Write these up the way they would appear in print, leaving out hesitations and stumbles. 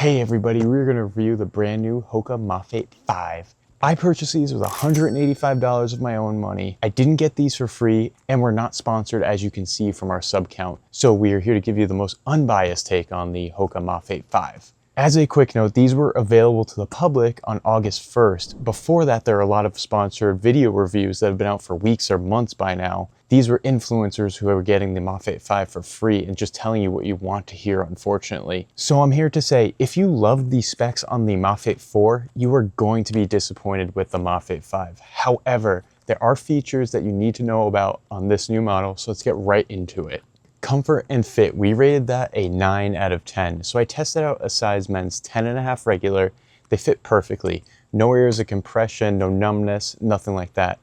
Hey everybody, we're going to review the brand new Hoka Mafate 5. I purchased these with $185 of my own money. I didn't get these for free, and we're not sponsored, as you can see from our sub count. So we are here to give you the most unbiased take on the Hoka Mafate 5. As a quick note, these were available to the public on August 1st. Before that, there are a lot of sponsored video reviews that have been out for weeks or months by now. These were influencers who were getting the Mafate 5 for free and just telling you what you want to hear, unfortunately. So I'm here to say, if you love the specs on the Mafate 4, you are going to be disappointed with the Mafate 5. However, there are features that you need to know about on this new model, so let's get right into it. Comfort and fit, we rated that a 9 out of 10. So I tested out a size men's 10.5 regular. They fit perfectly. No areas of compression, no numbness, nothing like that.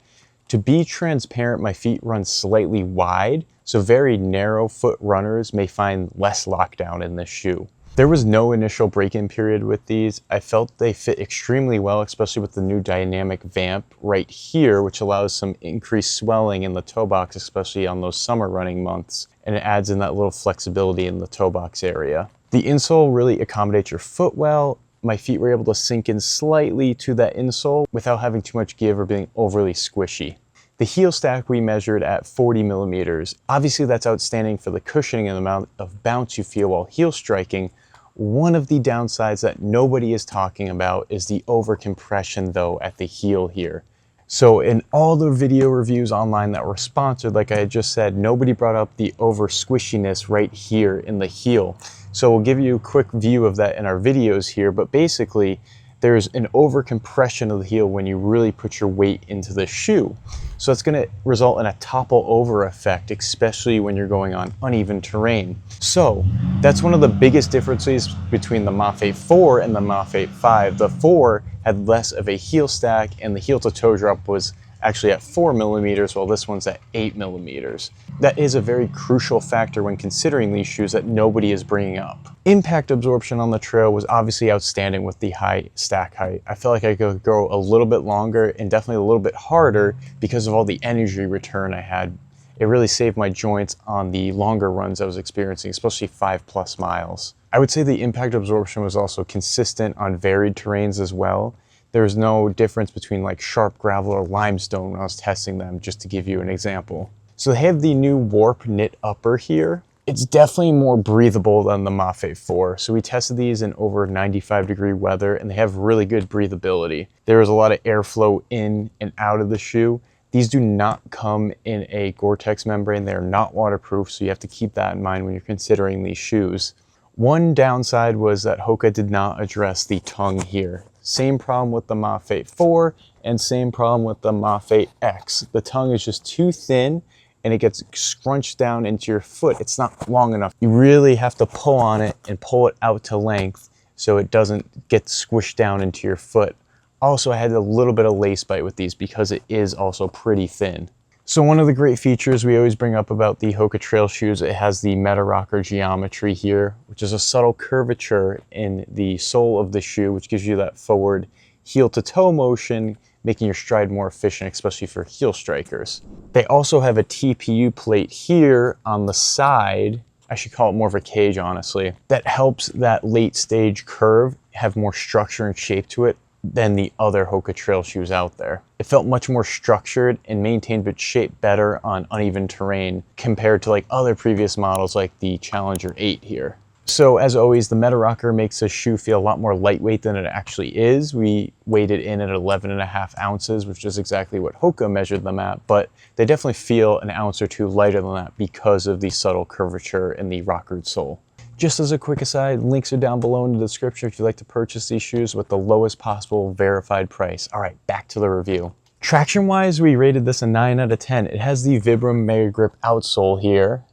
To be transparent, my feet run slightly wide, so very narrow foot runners may find less lockdown in this shoe. There was no initial break-in period with these. I felt they fit extremely well, especially with the new dynamic vamp right here, which allows some increased swelling in the toe box, especially on those summer running months, and it adds in that little flexibility in the toe box area. The insole really accommodates your foot well. My feet were able to sink in slightly to that insole without having too much give or being overly squishy. The heel stack we measured at 40 millimeters. Obviously that's outstanding for the cushioning and the amount of bounce you feel while heel striking. One of the downsides that nobody is talking about is the over compression though at the heel here. So in all the video reviews online that were sponsored, like I had just said, nobody brought up the over squishiness right here in the heel. So we'll give you a quick view of that in our videos here, but basically there's an over compression of the heel when you really put your weight into the shoe. So it's going to result in a topple over effect, especially when you're going on uneven terrain. So that's one of the biggest differences between the Mafate 4 and the Mafate 5. The 4 had less of a heel stack, and the heel to toe drop was actually at 4 millimeters, while this one's at 8 millimeters. That is a very crucial factor when considering these shoes that nobody is bringing up. Impact absorption on the trail was obviously outstanding with the high stack height. I felt like I could go a little bit longer and definitely a little bit harder because of all the energy return I had. It really saved my joints on the longer runs I was experiencing, especially 5+ miles. I would say the impact absorption was also consistent on varied terrains as well. There's no difference between like sharp gravel or limestone when I was testing them, just to give you an example. So they have the new warp knit upper here. It's definitely more breathable than the Mafate 4. So we tested these in over 95-degree weather, and they have really good breathability. There is a lot of airflow in and out of the shoe. These do not come in a Gore-Tex membrane. They're not waterproof, so you have to keep that in mind when you're considering these shoes. One downside was that Hoka did not address the tongue here. Same problem with the Mafate 4 and same problem with the Mafate X. The tongue is just too thin and it gets scrunched down into your foot. It's not long enough. You really have to pull on it and pull it out to length so it doesn't get squished down into your foot. Also, I had a little bit of lace bite with these because it is also pretty thin. So one of the great features we always bring up about the Hoka trail shoes, it has the meta rocker geometry here, which is a subtle curvature in the sole of the shoe, which gives you that forward heel to toe motion, making your stride more efficient, especially for heel strikers. They also have a TPU plate here on the side. I should call it more of a cage, honestly, that helps that late stage curve have more structure and shape to it than the other Hoka trail shoes out there. It felt much more structured and maintained its shape better on uneven terrain compared to like other previous models like the Challenger 8 here. So as always, the Meta Rocker makes a shoe feel a lot more lightweight than it actually is. We weighed it in at 11.5 ounces, which is exactly what Hoka measured them at, but they definitely feel an ounce or two lighter than that because of the subtle curvature in the rockered sole. Just as a quick aside, links are down below in the description if you'd like to purchase these shoes with the lowest possible verified price. All right, back to the review. Traction-wise, we rated this a 9 out of 10. It has the Vibram Mega Grip outsole here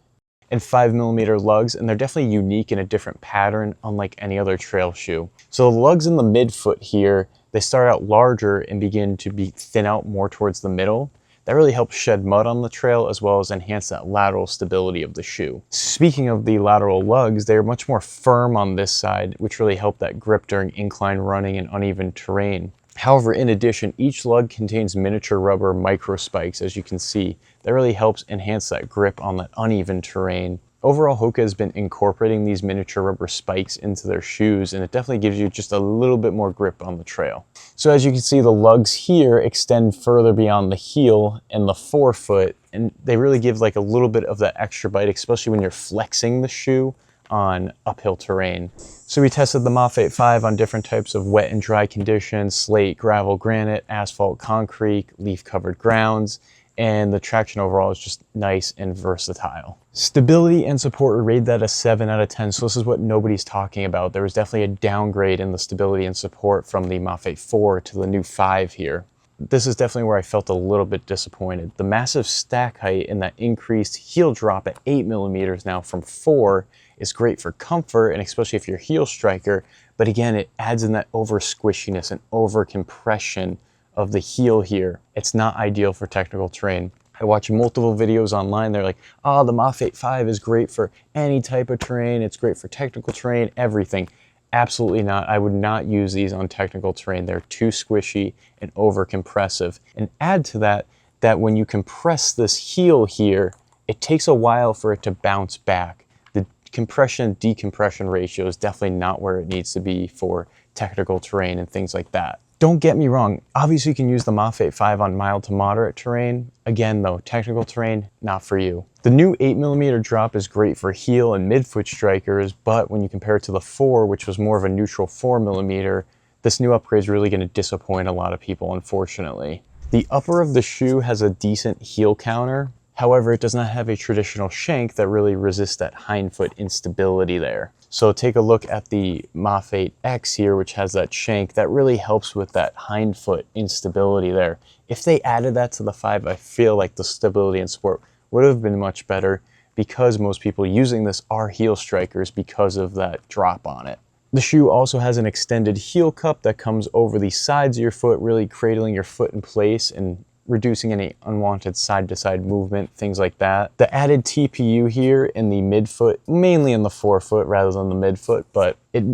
and 5mm lugs, and they're definitely unique in a different pattern, unlike any other trail shoe. So the lugs in the midfoot here, they start out larger and begin to be thin out more towards the middle. That really helps shed mud on the trail as well as enhance that lateral stability of the shoe. Speaking of the lateral lugs, they're much more firm on this side, which really help that grip during incline running and uneven terrain. However, in addition, each lug contains miniature rubber micro spikes, as you can see. That really helps enhance that grip on that uneven terrain. Overall, Hoka has been incorporating these miniature rubber spikes into their shoes, and it definitely gives you just a little bit more grip on the trail. So as you can see, the lugs here extend further beyond the heel and the forefoot, and they really give like a little bit of that extra bite, especially when you're flexing the shoe on uphill terrain. So we tested the Mafate 5 on different types of wet and dry conditions: slate, gravel, granite, asphalt, concrete, leaf-covered grounds, and the traction overall is just nice and versatile. Stability and support, we rated that a 7 out of 10, so this is what nobody's talking about. There was definitely a downgrade in the stability and support from the Mafate 4 to the new 5 here. This is definitely where I felt a little bit disappointed. The massive stack height and that increased heel drop at 8 millimeters now from 4 is great for comfort, and especially if you're a heel striker, but again, it adds in that over squishiness and over compression of the heel here. It's not ideal for technical terrain. I watch multiple videos online. They're like, oh, the Mafate 5 is great for any type of terrain. It's great for technical terrain, everything. Absolutely not. I would not use these on technical terrain. They're too squishy and over compressive. And add to that, that when you compress this heel here, it takes a while for it to bounce back. The compression decompression ratio is definitely not where it needs to be for technical terrain and things like that. Don't get me wrong, obviously you can use the Mafate 5 on mild to moderate terrain. Again though, technical terrain, not for you. The new 8mm drop is great for heel and midfoot strikers, but when you compare it to the 4, which was more of a neutral 4mm, this new upgrade is really going to disappoint a lot of people, unfortunately. The upper of the shoe has a decent heel counter. However, it does not have a traditional shank that really resists that hindfoot instability there. So take a look at the Mafate X here, which has that shank that really helps with that hindfoot instability there. If they added that to the 5, I feel like the stability and support would have been much better, because most people using this are heel strikers because of that drop on it. The shoe also has an extended heel cup that comes over the sides of your foot, really cradling your foot in place and reducing any unwanted side-to-side movement, things like that. The added TPU here in the midfoot, mainly in the forefoot rather than the midfoot, but it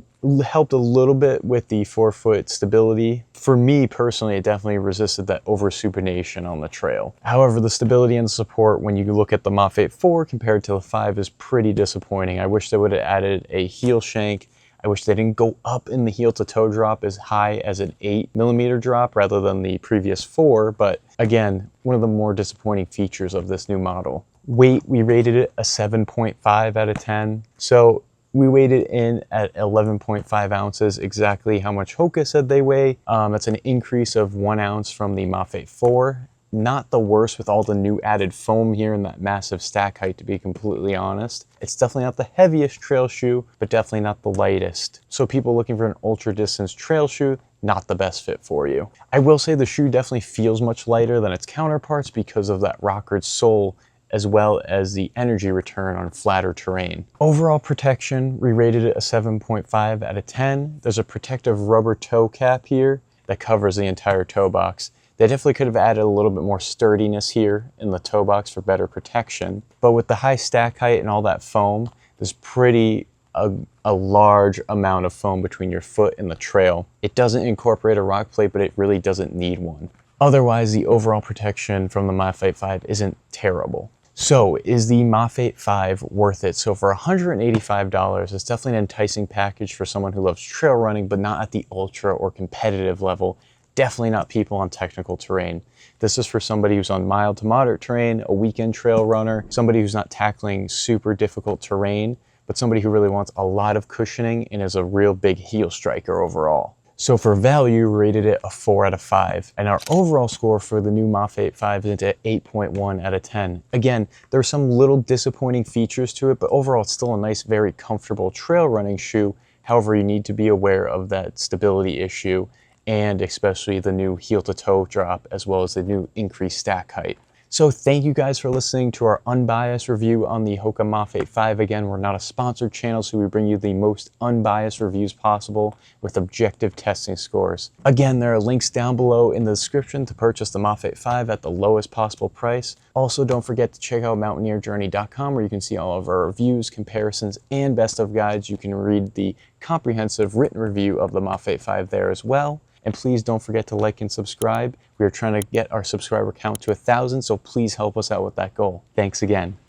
helped a little bit with the forefoot stability. For me personally, it definitely resisted that over-supination on the trail. However, the stability and support when you look at the Mafate 4 compared to the 5 is pretty disappointing. I wish they would have added a heel shank. I wish they didn't go up in the heel to toe drop as high as an 8mm drop rather than the previous 4, but again, one of the more disappointing features of this new model. Weight, we rated it a 7.5 out of 10. So we weighed it in at 11.5 ounces, exactly how much Hoka said they weigh. That's an increase of 1 ounce from the Mafate 4. Not the worst with all the new added foam here and that massive stack height, to be completely honest. It's definitely not the heaviest trail shoe, but definitely not the lightest. So people looking for an ultra distance trail shoe, not the best fit for you. I will say the shoe definitely feels much lighter than its counterparts because of that rockered sole, as well as the energy return on flatter terrain. Overall protection, we rated it a 7.5 out of 10. There's a protective rubber toe cap here that covers the entire toe box. They definitely could have added a little bit more sturdiness here in the toe box for better protection. But with the high stack height and all that foam, there's a large amount of foam between your foot and the trail. It doesn't incorporate a rock plate, but it really doesn't need one. Otherwise, the overall protection from the Mafate 5 isn't terrible. So is the Mafate 5 worth it? So for $185, it's definitely an enticing package for someone who loves trail running, but not at the ultra or competitive level. Definitely not people on technical terrain. This is for somebody who's on mild to moderate terrain, a weekend trail runner, somebody who's not tackling super difficult terrain, but somebody who really wants a lot of cushioning and is a real big heel striker overall. So for value, we rated it a 4 out of 5. And our overall score for the new Mafate 5 is at 8.1 out of 10. Again, there are some little disappointing features to it, but overall it's still a nice, very comfortable trail running shoe. However, you need to be aware of that stability issue, and especially the new heel to toe drop, as well as the new increased stack height. So thank you guys for listening to our unbiased review on the Hoka Mafate 5. Again, we're not a sponsored channel, so we bring you the most unbiased reviews possible with objective testing scores. Again, there are links down below in the description to purchase the Mafate 5 at the lowest possible price. Also, don't forget to check out mountaineerjourney.com, where you can see all of our reviews, comparisons, and best of guides. You can read the comprehensive written review of the Mafate 5 there as well. And please don't forget to like and subscribe. We are trying to get our subscriber count to 1,000, so please help us out with that goal. Thanks again.